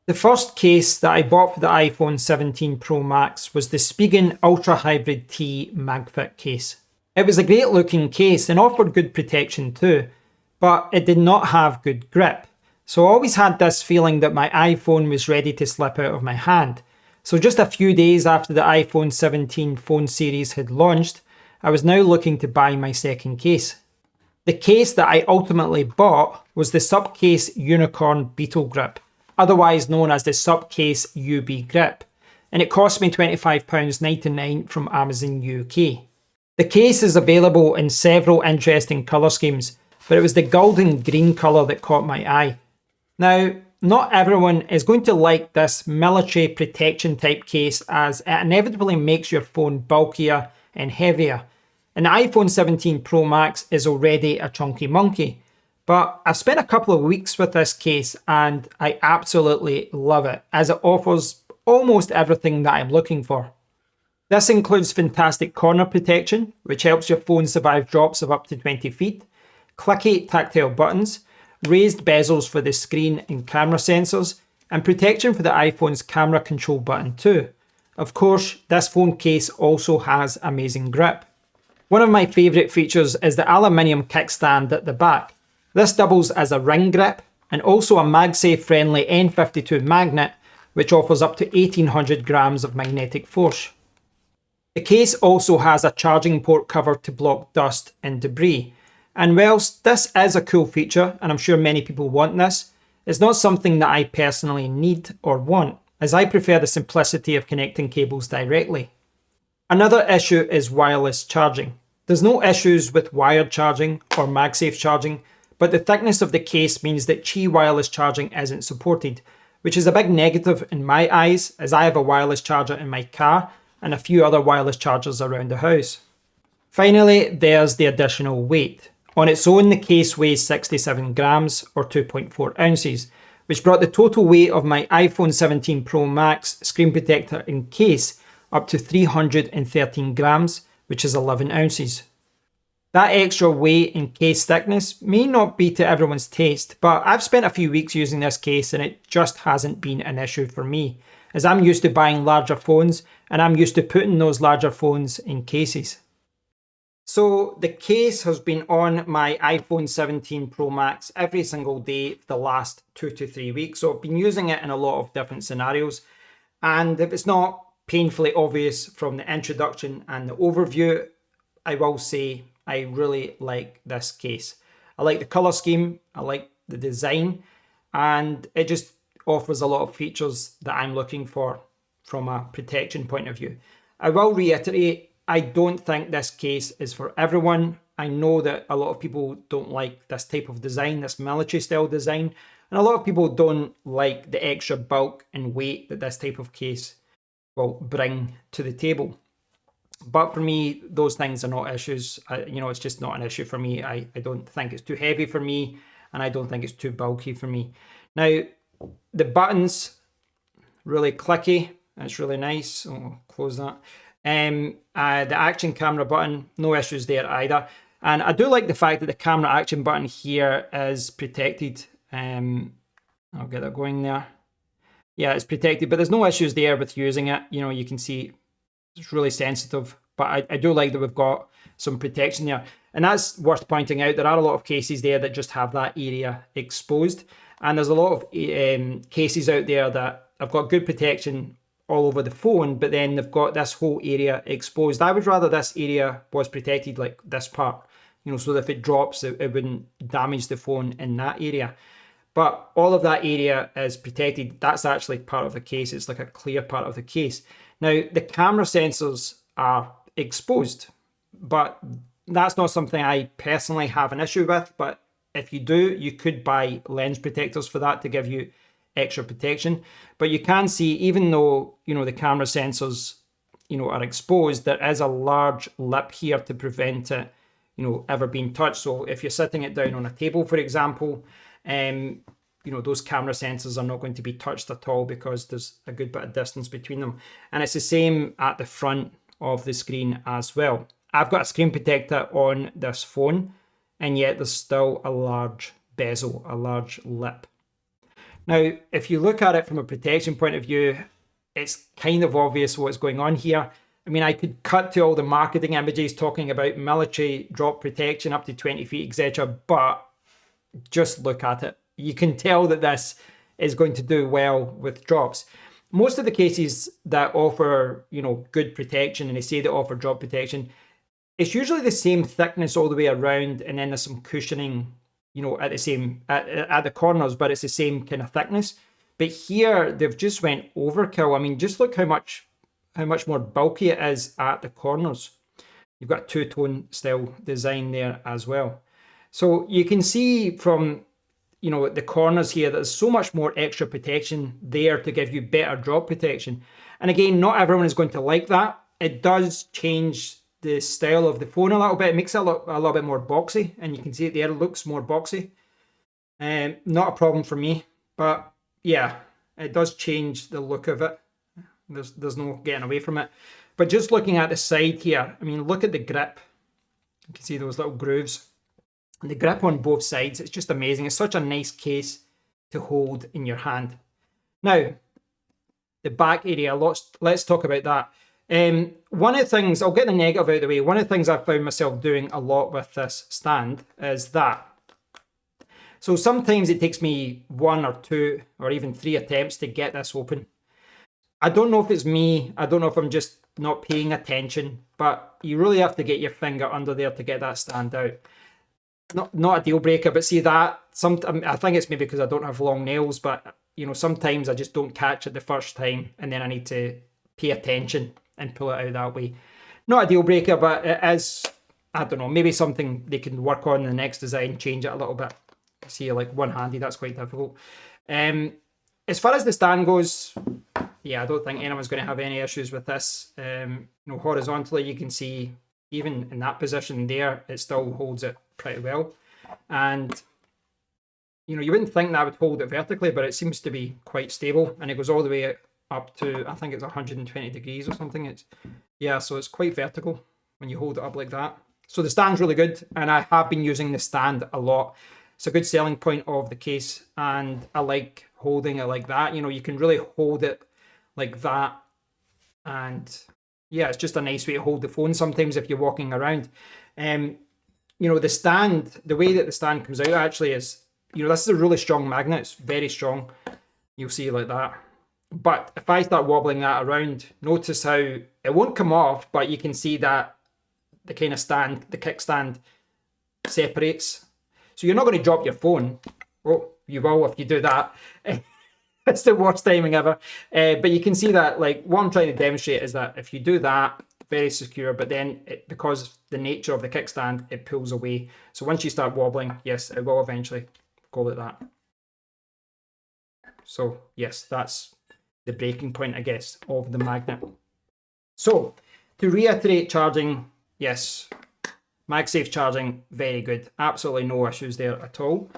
The first case that I bought for the iPhone 17 Pro Max was the Spigen Ultra Hybrid T MagFit case. It was a great looking case and offered good protection too, but it did not have good grip. So I always had this feeling that my iPhone was ready to slip out of my hand. So just a few days after the iPhone 17 phone series had launched, I was now looking to buy my second case. The case that I ultimately bought was the SUPCASE Unicorn Beetle Grip, otherwise known as the SUPCASE UB Grip, and it cost me £25.99 from Amazon UK. The case is available in several interesting colour schemes, but it was the golden green colour that caught my eye. Now, not everyone is going to like this military protection type case, as it inevitably makes your phone bulkier and heavier. And the iPhone 17 Pro Max is already a chunky monkey. But I've spent a couple of weeks with this case and I absolutely love it, as it offers almost everything that I'm looking for. This includes fantastic corner protection, which helps your phone survive drops of up to 20 feet, clicky tactile buttons, raised bezels for the screen and camera sensors, and protection for the iPhone's camera control button too. Of course, this phone case also has amazing grip. One of my favourite features is the aluminium kickstand at the back. This doubles as a ring grip and also a MagSafe friendly N52 magnet, which offers up to 1800 grams of magnetic force. The case also has a charging port cover to block dust and debris. And whilst this is a cool feature, and I'm sure many people want this, it's not something that I personally need or want, as I prefer the simplicity of connecting cables directly. Another issue is wireless charging. There's no issues with wired charging or MagSafe charging, but the thickness of the case means that Qi wireless charging isn't supported, which is a big negative in my eyes, as I have a wireless charger in my car and a few other wireless chargers around the house. Finally, there's the additional weight. On its own, the case weighs 67 grams or 2.4 ounces, which brought the total weight of my iPhone 17 Pro Max screen protector and case up to 313 grams, which is 11 ounces. That extra weight and case thickness may not be to everyone's taste, but I've spent a few weeks using this case and it just hasn't been an issue for me, as I'm used to buying larger phones and I'm used to putting those larger phones in cases. So the case has been on my iPhone 17 Pro Max every single day for the last 2 to 3 weeks. So I've been using it in a lot of different scenarios. And if it's not painfully obvious from the introduction and the overview, I will say I really like this case. I like the colour scheme, I like the design, and it just offers a lot of features that I'm looking for from a protection point of view. I will reiterate, I don't think this case is for everyone. I know that a lot of people don't like this type of design, this military style design, and a lot of people don't like the extra bulk and weight that this type of case will bring to the table. But for me, those things are not issues. It's just not an issue for me. I don't think it's too heavy for me, and I don't think it's too bulky for me. Now, the buttons, really clicky. It's really nice. I'll close that. The action camera button, no issues there either. And I do like the fact that the camera action button here is protected. I'll get that going there. Yeah, it's protected, but there's no issues there with using it. You can see it's really sensitive, but I do like that we've got some protection there. And that's worth pointing out. There are a lot of cases there that just have that area exposed. And there's a lot of cases out there that have got good protection all over the phone, but then they've got this whole area exposed. I would rather this area was protected, like this part, so that if it drops, it wouldn't damage the phone in that area. But all of that area is protected. That's actually part of the case. It's like a clear part of the case. Now, the camera sensors are exposed, but that's not something I personally have an issue with. But if you do, you could buy lens protectors for that to give you extra protection. But you can see, even though, the camera sensors, are exposed, there is a large lip here to prevent it, ever being touched. So if you're sitting it down on a table, for example, those camera sensors are not going to be touched at all because there's a good bit of distance between them. And it's the same at the front of the screen as well. I've got a screen protector on this phone, and yet there's still a large bezel, a large lip. Now, if you look at it from a protection point of view, it's kind of obvious what's going on here. I mean, I could cut to all the marketing images talking about military drop protection up to 20 feet, etc. But just look at it. You can tell that this is going to do well with drops. Most of the cases that offer, good protection, and they say they offer drop protection, it's usually the same thickness all the way around, and then there's some cushioning, at the corners, but it's the same kind of thickness. But here they've just went overkill. I mean, just look how much more bulky it is at the corners. You've got a two-tone style design there as well. So you can see from, the corners here, there's so much more extra protection there to give you better drop protection. And again, not everyone is going to like that. It does change the style of the phone a little bit. It makes it a little bit more boxy, and you can see it there, it looks more boxy. Not a problem for me, but yeah, it does change the look of it. There's no getting away from it. But just looking at the side here, I mean, look at the grip. You can see those little grooves. And the grip on both sides, it's just amazing. It's such a nice case to hold in your hand. Now, the back area, let's talk about that. One of the things, I'll get the negative out of the way, one of the things I've found myself doing a lot with this stand is that. So sometimes it takes me 1 or 2 or even 3 attempts to get this open. I don't know if it's me, I don't know if I'm just not paying attention, but you really have to get your finger under there to get that stand out. Not a deal breaker, but see that, I think it's maybe because I don't have long nails, but sometimes I just don't catch it the first time, and then I need to pay attention and pull it out that way. Not a deal breaker, but it is, I don't know, maybe something they can work on in the next design, change it a little bit. See, like one-handed, that's quite difficult. As far as the stand goes, yeah, I don't think anyone's going to have any issues with this. Horizontally, you can see even in that position there, it still holds it pretty well. And, you wouldn't think that would hold it vertically, but it seems to be quite stable. And it goes all the way up to, I think it's 120 degrees or something. So it's quite vertical when you hold it up like that. So the stand's really good, and I have been using the stand a lot. It's a good selling point of the case, and I like holding it like that. You can really hold it like that, and yeah, it's just a nice way to hold the phone sometimes if you're walking around. The stand, the way that the stand comes out actually is, this is a really strong magnet. It's very strong. You'll see like that. But if I start wobbling that around, notice how it won't come off, but you can see that the kind of stand, the kickstand separates. So you're not going to drop your phone. Oh, you will if you do that. It's the worst timing ever. But you can see that, like, what I'm trying to demonstrate is that if you do that, very secure, but then because the nature of the kickstand, it pulls away. So once you start wobbling, yes, it will eventually go like that. So yes, that's the breaking point, I guess, of the magnet. So to reiterate charging, yes, MagSafe charging, very good. Absolutely no issues there at all.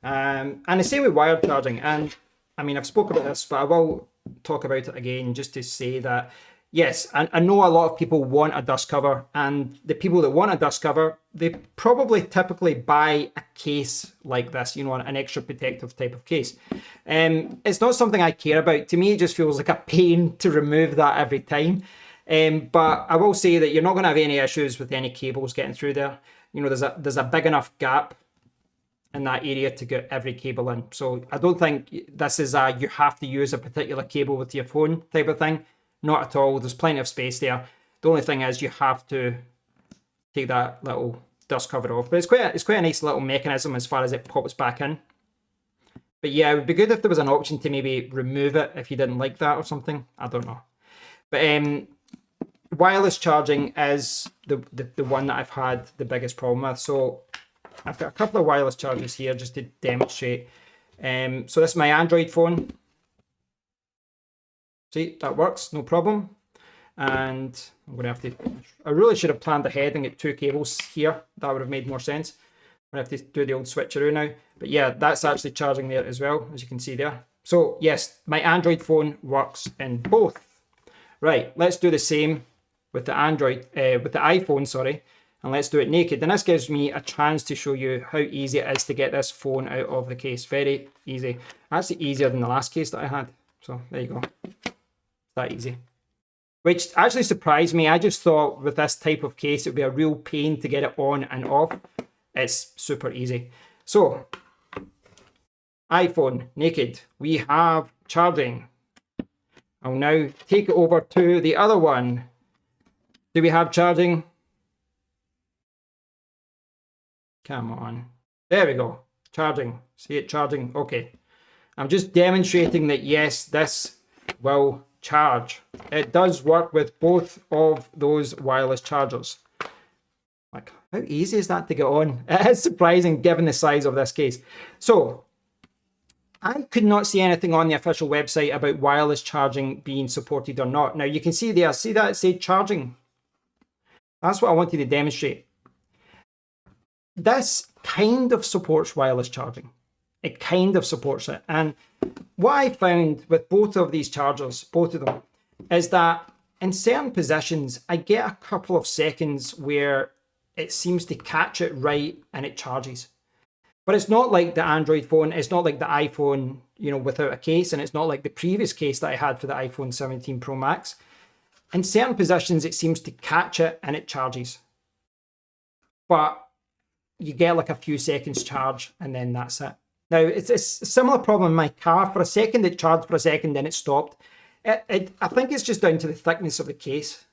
And the same with wired charging. And I mean, I've spoken about this, but I will talk about it again just to say that, yes, I know a lot of people want a dust cover, and the people that want a dust cover, they probably typically buy a case like this, an extra protective type of case. It's not something I care about. To me, it just feels like a pain to remove that every time. But I will say that you're not going to have any issues with any cables getting through there. There's a big enough gap in that area to get every cable in. So I don't think this is you have to use a particular cable with your phone type of thing. Not at all. There's plenty of space there. The only thing is you have to take that little dust cover off. But it's quite a nice little mechanism as far as it pops back in. But yeah, it would be good if there was an option to maybe remove it if you didn't like that or something. I don't know. But wireless charging is the one that I've had the biggest problem with. So I've got a couple of wireless chargers here just to demonstrate. So this is my Android phone. See, that works, no problem. And I'm going to have to, I really should have planned ahead and get 2 cables here. That would have made more sense. I'm going to have to do the old switcheroo now. But yeah, that's actually charging there as well, as you can see there. So yes, my Android phone works in both. Right, let's do the same with the iPhone, sorry. And let's do it naked. And this gives me a chance to show you how easy it is to get this phone out of the case. Very easy. Actually easier than the last case that I had. So there you go. That easy. Which actually surprised me. I just thought with this type of case, it would be a real pain to get it on and off. It's super easy. So, iPhone, naked. We have charging. I'll now take it over to the other one. Do we have charging? Come on. There we go. Charging. See it charging? Okay. I'm just demonstrating that yes, this will charge. It does work with both of those wireless chargers. Like, how easy is that to get on? It is surprising given the size of this case. So, I could not see anything on the official website about wireless charging being supported or not. Now, you can see there, see that it said charging? That's what I wanted to demonstrate. This kind of supports wireless charging. It kind of supports it. And what I found with both of these chargers, both of them, is that in certain positions, I get a couple of seconds where it seems to catch it right and it charges. But it's not like the Android phone, it's not like the iPhone, you know, without a case, and it's not like the previous case that I had for the iPhone 17 Pro Max. In certain positions, it seems to catch it and it charges. But you get like a few seconds charge and then that's it. Now, it's a similar problem in my car. For a second, it charged for a second, then it stopped. I think it's just down to the thickness of the case.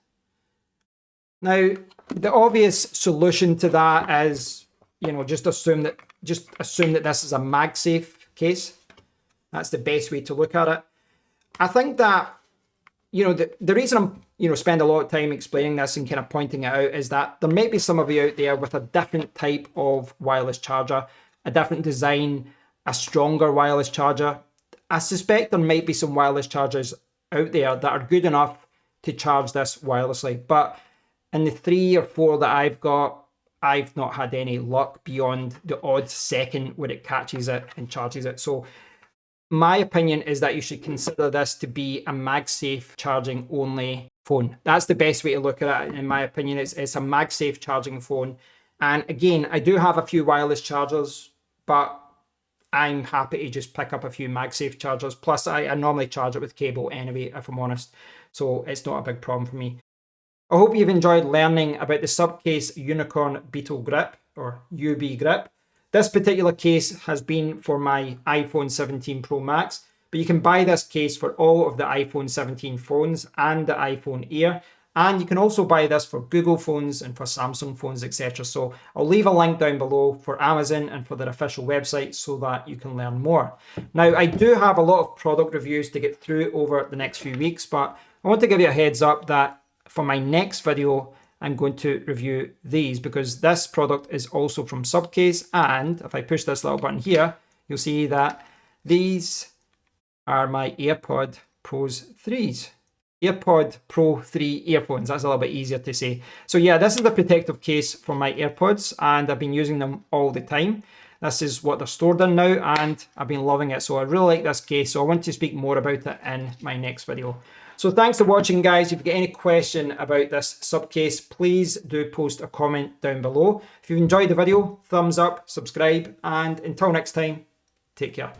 Now, the obvious solution to that is, you know, just assume that this is a MagSafe case. That's the best way to look at it. I think that, you know, the reason I'm, you know, spend a lot of time explaining this and kind of pointing it out is that there might be some of you out there with a different type of wireless charger, a different design, a stronger wireless charger. I suspect there might be some wireless chargers out there that are good enough to charge this wirelessly. But in the 3 or 4 that I've got, I've not had any luck beyond the odd second where it catches it and charges it. So my opinion is that you should consider this to be a MagSafe charging only phone. That's the best way to look at it, in my opinion. It's a MagSafe charging phone. And again, I do have a few wireless chargers, but I'm happy to just pick up a few MagSafe chargers. Plus, I normally charge it with cable anyway, if I'm honest. So it's not a big problem for me. I hope you've enjoyed learning about the SUPCASE Unicorn Beetle Grip, or UB Grip. This particular case has been for my iPhone 17 Pro Max, but you can buy this case for all of the iPhone 17 phones and the iPhone Air. And you can also buy this for Google phones and for Samsung phones, etc. So I'll leave a link down below for Amazon and for their official website so that you can learn more. Now, I do have a lot of product reviews to get through over the next few weeks, but I want to give you a heads up that for my next video, I'm going to review these because this product is also from SUPCASE. And if I push this little button here, you'll see that these are my AirPod Pros 3s. AirPod Pro 3 earphones. That's a little bit easier to say. So yeah, this is the protective case for my AirPods and I've been using them all the time. This is what they're stored in now and I've been loving it. So I really like this case. So I want to speak more about it in my next video. So thanks for watching, guys. If you've got any question about this SUPCASE, please do post a comment down below. If you've enjoyed the video, thumbs up, subscribe, and until next time, take care.